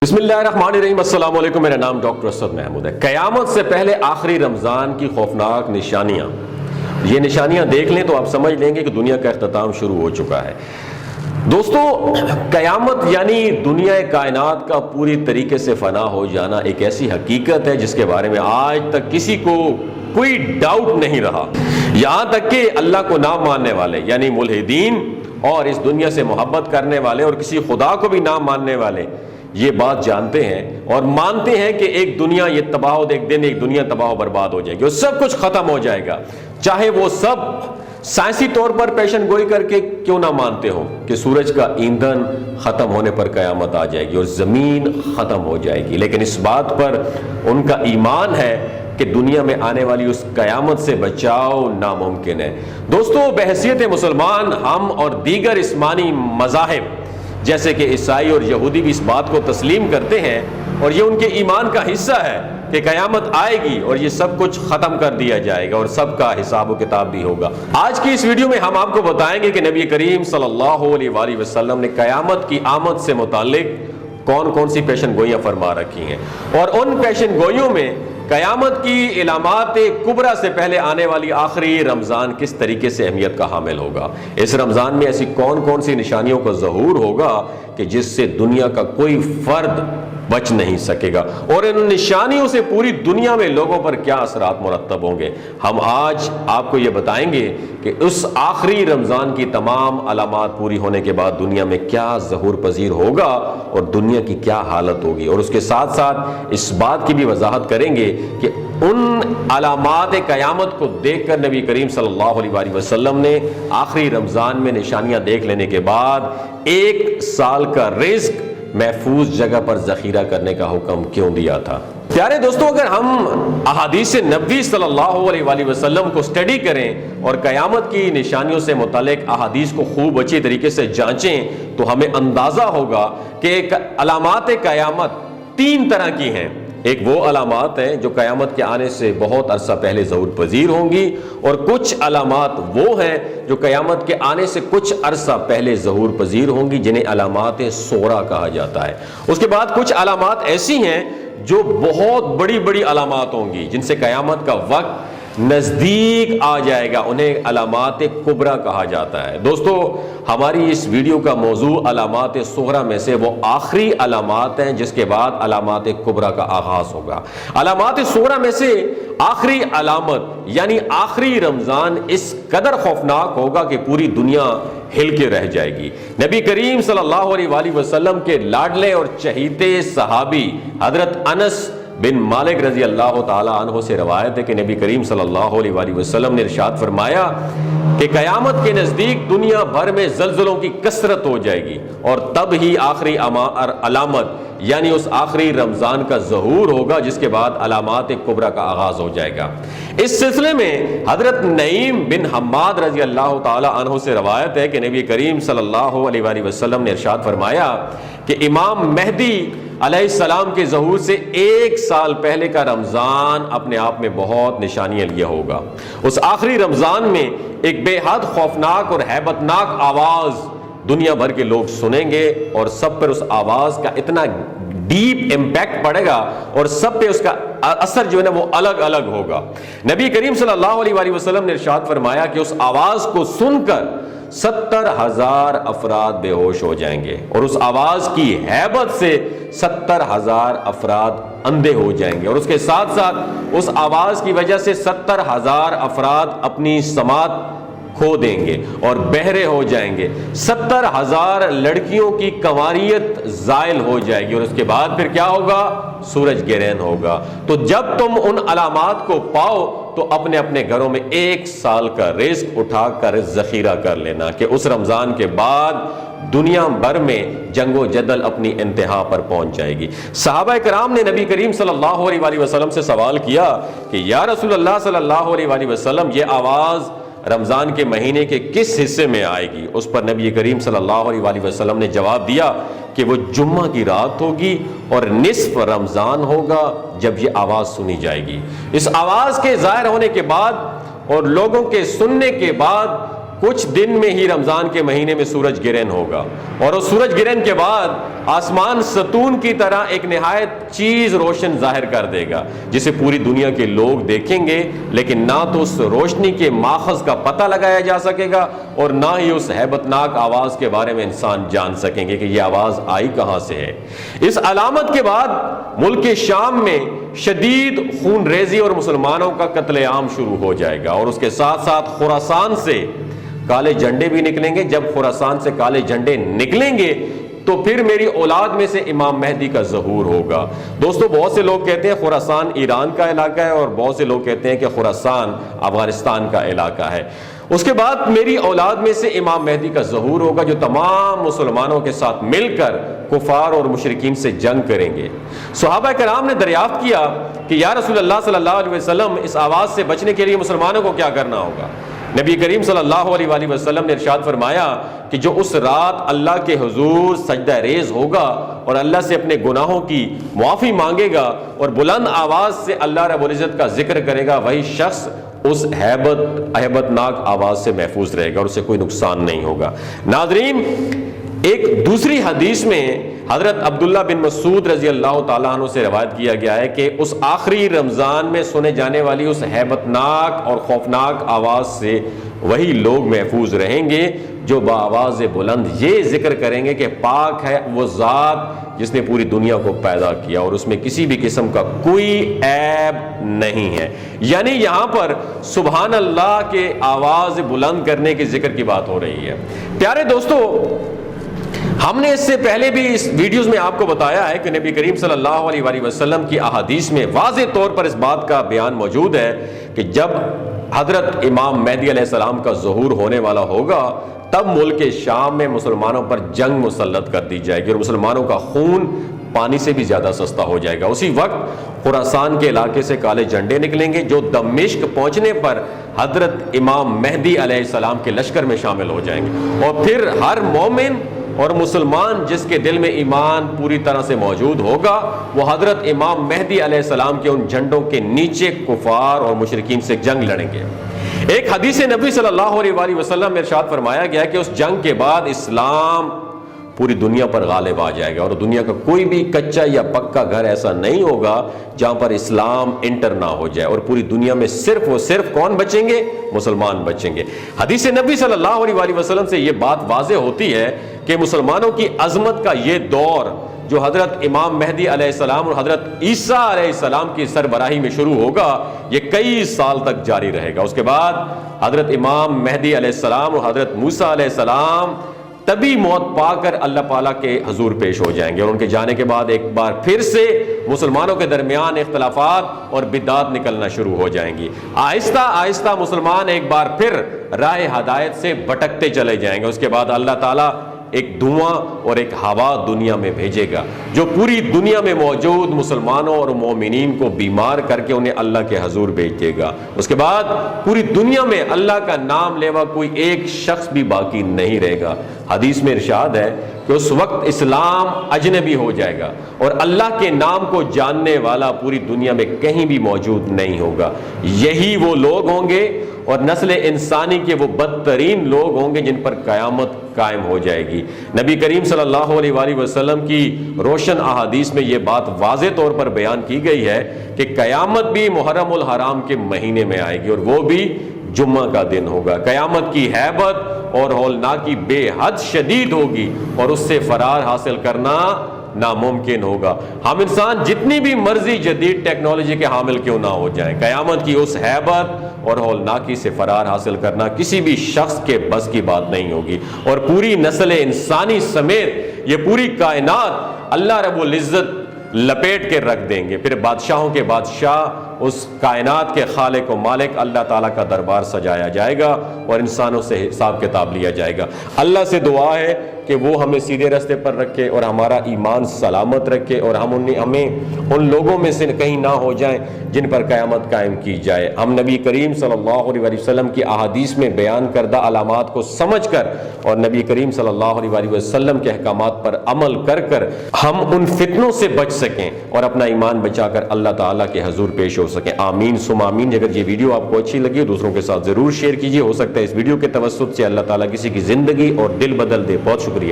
بسم اللہ الرحمن الرحیم۔ السلام علیکم، میرا نام ڈاکٹر اسد محمود ہے۔ قیامت سے پہلے آخری رمضان کی خوفناک نشانیاں، یہ نشانیاں دیکھ لیں تو آپ سمجھ لیں گے کہ دنیا کا اختتام شروع ہو چکا ہے۔ دوستو، قیامت یعنی دنیا کائنات کا پوری طریقے سے فنا ہو جانا ایک ایسی حقیقت ہے جس کے بارے میں آج تک کسی کو کوئی ڈاؤٹ نہیں رہا، یہاں تک کہ اللہ کو نہ ماننے والے یعنی ملحدین اور اس دنیا سے محبت کرنے والے اور کسی خدا کو بھی نہ ماننے والے یہ بات جانتے ہیں اور مانتے ہیں کہ ایک دنیا یہ تباہ ایک دن ایک دنیا تباہ و برباد ہو جائے گی اور سب کچھ ختم ہو جائے گا، چاہے وہ سب سائنسی طور پر پیشن گوئی کر کے کیوں نہ مانتے ہوں کہ سورج کا ایندھن ختم ہونے پر قیامت آ جائے گی اور زمین ختم ہو جائے گی، لیکن اس بات پر ان کا ایمان ہے کہ دنیا میں آنے والی اس قیامت سے بچاؤ ناممکن ہے۔ دوستو، بحیثیت مسلمان ہم اور دیگر اسمانی مذاہب جیسے کہ عیسائی اور یہودی بھی اس بات کو تسلیم کرتے ہیں اور یہ ان کے ایمان کا حصہ ہے کہ قیامت آئے گی اور یہ سب کچھ ختم کر دیا جائے گا اور سب کا حساب و کتاب بھی ہوگا۔ آج کی اس ویڈیو میں ہم آپ کو بتائیں گے کہ نبی کریم صلی اللہ علیہ وآلہ وسلم نے قیامت کی آمد سے متعلق کون کون سی پیشن گوئیاں فرما رکھی ہیں اور ان پیشن گوئیوں میں قیامت کی علامات کبریٰ سے پہلے آنے والی آخری رمضان کس طریقے سے اہمیت کا حامل ہوگا۔ اس رمضان میں ایسی کون کون سی نشانیوں کا ظہور ہوگا کہ جس سے دنیا کا کوئی فرد بچ نہیں سکے گا اور ان نشانیوں سے پوری دنیا میں لوگوں پر کیا اثرات مرتب ہوں گے۔ ہم آج آپ کو یہ بتائیں گے کہ اس آخری رمضان کی تمام علامات پوری ہونے کے بعد دنیا میں کیا ظہور پذیر ہوگا اور دنیا کی کیا حالت ہوگی، اور اس کے ساتھ ساتھ اس بات کی بھی وضاحت کریں گے کہ ان علامات قیامت کو دیکھ کر نبی کریم صلی اللہ علیہ وآلہ وسلم نے آخری رمضان میں نشانیاں دیکھ لینے کے بعد 1 سال کا رزق محفوظ جگہ پر ذخیرہ کرنے کا حکم کیوں دیا تھا۔ پیارے دوستو، اگر ہم احادیث نبوی صلی اللہ علیہ وآلہ وسلم کو سٹڈی کریں اور قیامت کی نشانیوں سے متعلق احادیث کو خوب اچھی طریقے سے جانچیں تو ہمیں اندازہ ہوگا کہ علامات قیامت 3 طرح کی ہیں۔ ایک وہ علامات ہیں جو قیامت کے آنے سے بہت عرصہ پہلے ظہور پذیر ہوں گی، اور کچھ علامات وہ ہیں جو قیامت کے آنے سے کچھ عرصہ پہلے ظہور پذیر ہوں گی، جنہیں علامات صغریٰ کہا جاتا ہے۔ اس کے بعد کچھ علامات ایسی ہیں جو بہت بڑی بڑی علامات ہوں گی جن سے قیامت کا وقت نزدیک آ جائے گا، انہیں علامات کبریٰ کہا جاتا ہے۔ دوستو، ہماری اس ویڈیو کا موضوع علامات صغریٰ میں سے وہ آخری علامات ہیں جس کے بعد علامات کبریٰ کا آغاز ہوگا۔ علامات صغریٰ میں سے آخری علامت یعنی آخری رمضان اس قدر خوفناک ہوگا کہ پوری دنیا ہل کے رہ جائے گی۔ نبی کریم صلی اللہ علیہ وآلہ وسلم کے لاڈلے اور چہیتے صحابی حضرت انس بن مالک رضی اللہ تعالی عنہ سے روایت ہے کہ نبی کریم صلی اللہ علیہ وآلہ وسلم نے ارشاد فرمایا کہ قیامت کے نزدیک دنیا بھر میں زلزلوں کی کثرت ہو جائے گی اور تب ہی آخری علامت یعنی اس آخری رمضان کا ظہور ہوگا جس کے بعد علامات کبریٰ کا آغاز ہو جائے گا۔ اس سلسلے میں حضرت نعیم بن حماد رضی اللہ تعالی عنہ سے روایت ہے کہ نبی کریم صلی اللہ علیہ وآلہ وسلم نے ارشاد فرمایا کہ امام مہدی علیہ السلام کے ظہور سے 1 سال پہلے کا رمضان اپنے آپ میں بہت نشانیاں لیے ہوگا۔ اس آخری رمضان میں ایک بے حد خوفناک اور ہیبتناک آواز دنیا بھر کے لوگ سنیں گے اور سب پر اس آواز کا اتنا ڈیپ امپیکٹ پڑے گا اور سب پہ اس کا اثر جو ہے نا وہ الگ الگ ہوگا۔ نبی کریم صلی اللہ علیہ وآلہ وسلم نے ارشاد فرمایا کہ اس آواز کو سن کر 70,000 افراد بے ہوش ہو جائیں گے اور اس آواز کی ہیبت سے 70,000 افراد اندھے ہو جائیں گے اور اس کے ساتھ ساتھ اس آواز کی وجہ سے 70,000 افراد اپنی سماعت کھو دیں گے اور بہرے ہو جائیں گے۔ 70,000 لڑکیوں کی کنواریت زائل ہو جائے گی اور اس کے بعد پھر کیا ہوگا؟ سورج گرہن ہوگا۔ تو جب تم ان علامات کو پاؤ تو اپنے اپنے گھروں میں 1 سال کا رزق اٹھا کر ذخیرہ کر لینا کہ اس رمضان کے بعد دنیا بھر میں جنگ و جدل اپنی انتہا پر پہنچ جائے گی۔ صحابہ کرام نے نبی کریم صلی اللہ علیہ وآلہ وسلم سے سوال کیا کہ یا رسول اللہ صلی اللہ علیہ وآلہ وسلم، یہ آواز رمضان کے مہینے کے کس حصے میں آئے گی؟ اس پر نبی کریم صلی اللہ علیہ وآلہ وسلم نے جواب دیا کہ وہ جمعہ کی رات ہوگی اور نصف رمضان ہوگا جب یہ آواز سنی جائے گی۔ اس آواز کے ظاہر ہونے کے بعد اور لوگوں کے سننے کے بعد کچھ دن میں ہی رمضان کے مہینے میں سورج گرہن ہوگا، اور اس سورج گرہن کے بعد آسمان ستون کی طرح ایک نہایت چیز روشن ظاہر کر دے گا، جسے پوری دنیا کے لوگ دیکھیں گے، لیکن نہ تو اس روشنی کے ماخذ کا پتہ لگایا جا سکے گا اور نہ ہی اس ہیبت ناک آواز کے بارے میں انسان جان سکیں گے کہ یہ آواز آئی کہاں سے ہے۔ اس علامت کے بعد ملک شام میں شدید خون ریزی اور مسلمانوں کا قتل عام شروع ہو جائے گا، اور اس کے ساتھ ساتھ خراسان سے کالے جھنڈے بھی نکلیں گے۔ جب خراسان سے کالے جھنڈے نکلیں گے تو پھر میری اولاد میں سے امام مہدی کا ظہور ہوگا۔ دوستو، بہت سے لوگ کہتے ہیں خراسان ایران کا علاقہ ہے، اور بہت سے لوگ کہتے ہیں کہ خراسان افغانستان کا علاقہ ہے۔ اس کے بعد میری اولاد میں سے امام مہدی کا ظہور ہوگا، جو تمام مسلمانوں کے ساتھ مل کر کفار اور مشرکین سے جنگ کریں گے۔ صحابہ کرام نے دریافت کیا کہ یا رسول اللہ صلی اللہ علیہ وسلم، اس آواز سے بچنے کے لیے مسلمانوں کو کیا کرنا ہوگا؟ نبی کریم صلی اللہ علیہ وآلہ وسلم نے ارشاد فرمایا کہ جو اس رات اللہ کے حضور سجدہ ریز ہوگا اور اللہ سے اپنے گناہوں کی معافی مانگے گا اور بلند آواز سے اللہ رب العزت کا ذکر کرے گا، وہی شخص اس ہیبت ناک آواز سے محفوظ رہے گا اور اسے کوئی نقصان نہیں ہوگا۔ ناظرین، ایک دوسری حدیث میں حضرت عبداللہ بن مسعود رضی اللہ تعالیٰ عنہ سے روایت کیا گیا ہے کہ اس آخری رمضان میں سنے جانے والی اس ہیبت ناک اور خوفناک آواز سے وہی لوگ محفوظ رہیں گے جو بآواز بلند یہ ذکر کریں گے کہ پاک ہے وہ ذات جس نے پوری دنیا کو پیدا کیا اور اس میں کسی بھی قسم کا کوئی عیب نہیں ہے۔ یعنی یہاں پر سبحان اللہ کے آواز بلند کرنے کے ذکر کی بات ہو رہی ہے۔ پیارے دوستو، ہم نے اس سے پہلے بھی اس ویڈیوز میں آپ کو بتایا ہے کہ نبی کریم صلی اللہ علیہ وآلہ وسلم کی احادیث میں واضح طور پر اس بات کا بیان موجود ہے کہ جب حضرت امام مہدی علیہ السلام کا ظہور ہونے والا ہوگا تب ملک شام میں مسلمانوں پر جنگ مسلط کر دی جائے گی اور مسلمانوں کا خون پانی سے بھی زیادہ سستا ہو جائے گا۔ اسی وقت خراسان کے علاقے سے کالے جھنڈے نکلیں گے جو دمشق پہنچنے پر حضرت امام مہدی علیہ السلام کے لشکر میں شامل ہو جائیں گے، اور پھر ہر مومن اور مسلمان جس کے دل میں ایمان پوری طرح سے موجود ہوگا وہ حضرت امام مہدی علیہ السلام کے ان جھنڈوں کے نیچے کفار اور مشرکین سے جنگ لڑیں گے۔ ایک حدیث نبی صلی اللہ علیہ وآلہ وسلم میں ارشاد فرمایا گیا کہ اس جنگ کے بعد اسلام پوری دنیا پر غالب آ جائے گا اور دنیا کا کوئی بھی کچا یا پکا گھر ایسا نہیں ہوگا جہاں پر اسلام انٹر نہ ہو جائے، اور پوری دنیا میں صرف و صرف کون بچیں گے؟ مسلمان بچیں گے۔ حدیث نبی صلی اللہ علیہ وآلہ وسلم سے یہ بات واضح ہوتی ہے کہ مسلمانوں کی عظمت کا یہ دور جو حضرت امام مہدی علیہ السلام اور حضرت عیسیٰ علیہ السلام کی سربراہی میں شروع ہوگا، یہ کئی سال تک جاری رہے گا۔ اس کے بعد حضرت امام مہدی علیہ السلام اور حضرت موسیٰ علیہ السلام تبھی موت پا کر اللہ تعالیٰ کے حضور پیش ہو جائیں گے، اور ان کے جانے کے بعد ایک بار پھر سے مسلمانوں کے درمیان اختلافات اور بدعات نکلنا شروع ہو جائیں گی۔ آہستہ آہستہ مسلمان ایک بار پھر راہ ہدایت سے بھٹکتے چلے جائیں گے۔ اس کے بعد اللہ تعالیٰ ایک دھواں اور ایک ہوا دنیا میں بھیجے گا جو پوری دنیا میں موجود مسلمانوں اور مومنین کو بیمار کر کے انہیں اللہ کے حضور بھیج دے گا۔ اس کے بعد پوری دنیا میں اللہ کا نام لیوا کوئی ایک شخص بھی باقی نہیں رہے گا۔ حدیث میں ارشاد ہے کہ اس وقت اسلام اجنبی ہو جائے گا اور اللہ کے نام کو جاننے والا پوری دنیا میں کہیں بھی موجود نہیں ہوگا۔ یہی وہ لوگ ہوں گے اور نسل انسانی کے وہ بدترین لوگ ہوں گے جن پر قیامت قائم ہو جائے گی۔ نبی کریم صلی اللہ علیہ وآلہ وسلم کی روشن احادیث میں یہ بات واضح طور پر بیان کی گئی ہے کہ قیامت بھی محرم الحرام کے مہینے میں آئے گی اور وہ بھی جمعہ کا دن ہوگا۔ قیامت کی ہیبت اور ہولناکی بے حد شدید ہوگی اور اس سے فرار حاصل کرنا ناممکن ہوگا۔ ہم انسان جتنی بھی مرضی جدید ٹیکنالوجی کے حامل کیوں نہ ہو جائیں، قیامت کی اس ہیبت اور ہولناکی سے فرار حاصل کرنا کسی بھی شخص کے بس کی بات نہیں ہوگی، اور پوری نسل انسانی سمیت یہ پوری کائنات اللہ رب العزت لپیٹ کے رکھ دیں گے۔ پھر بادشاہوں کے بادشاہ اس کائنات کے خالق و مالک اللہ تعالیٰ کا دربار سجایا جائے گا اور انسانوں سے حساب کتاب لیا جائے گا۔ اللہ سے دعا ہے کہ وہ ہمیں سیدھے راستے پر رکھے اور ہمارا ایمان سلامت رکھے اور ہمیں ان لوگوں میں سے کہیں نہ ہو جائیں جن پر قیامت قائم کی جائے۔ ہم نبی کریم صلی اللہ علیہ وسلم کی احادیث میں بیان کردہ علامات کو سمجھ کر اور نبی کریم صلی اللہ علیہ وسلم کے احکامات پر عمل کر کر ہم ان فتنوں سے بچ سکیں اور اپنا ایمان بچا کر اللہ تعالیٰ کے حضور پیش ہو سکیں. آمین سم آمین. اگر یہ ویڈیو آپ کو اچھی لگی دوسروں کے ساتھ ضرور شیئر کیجیے. ہو سکتا ہے اس ویڈیو کے توسط سے اللہ تعالیٰ کسی کی زندگی اور دل بدل دے. بہت شکریہ.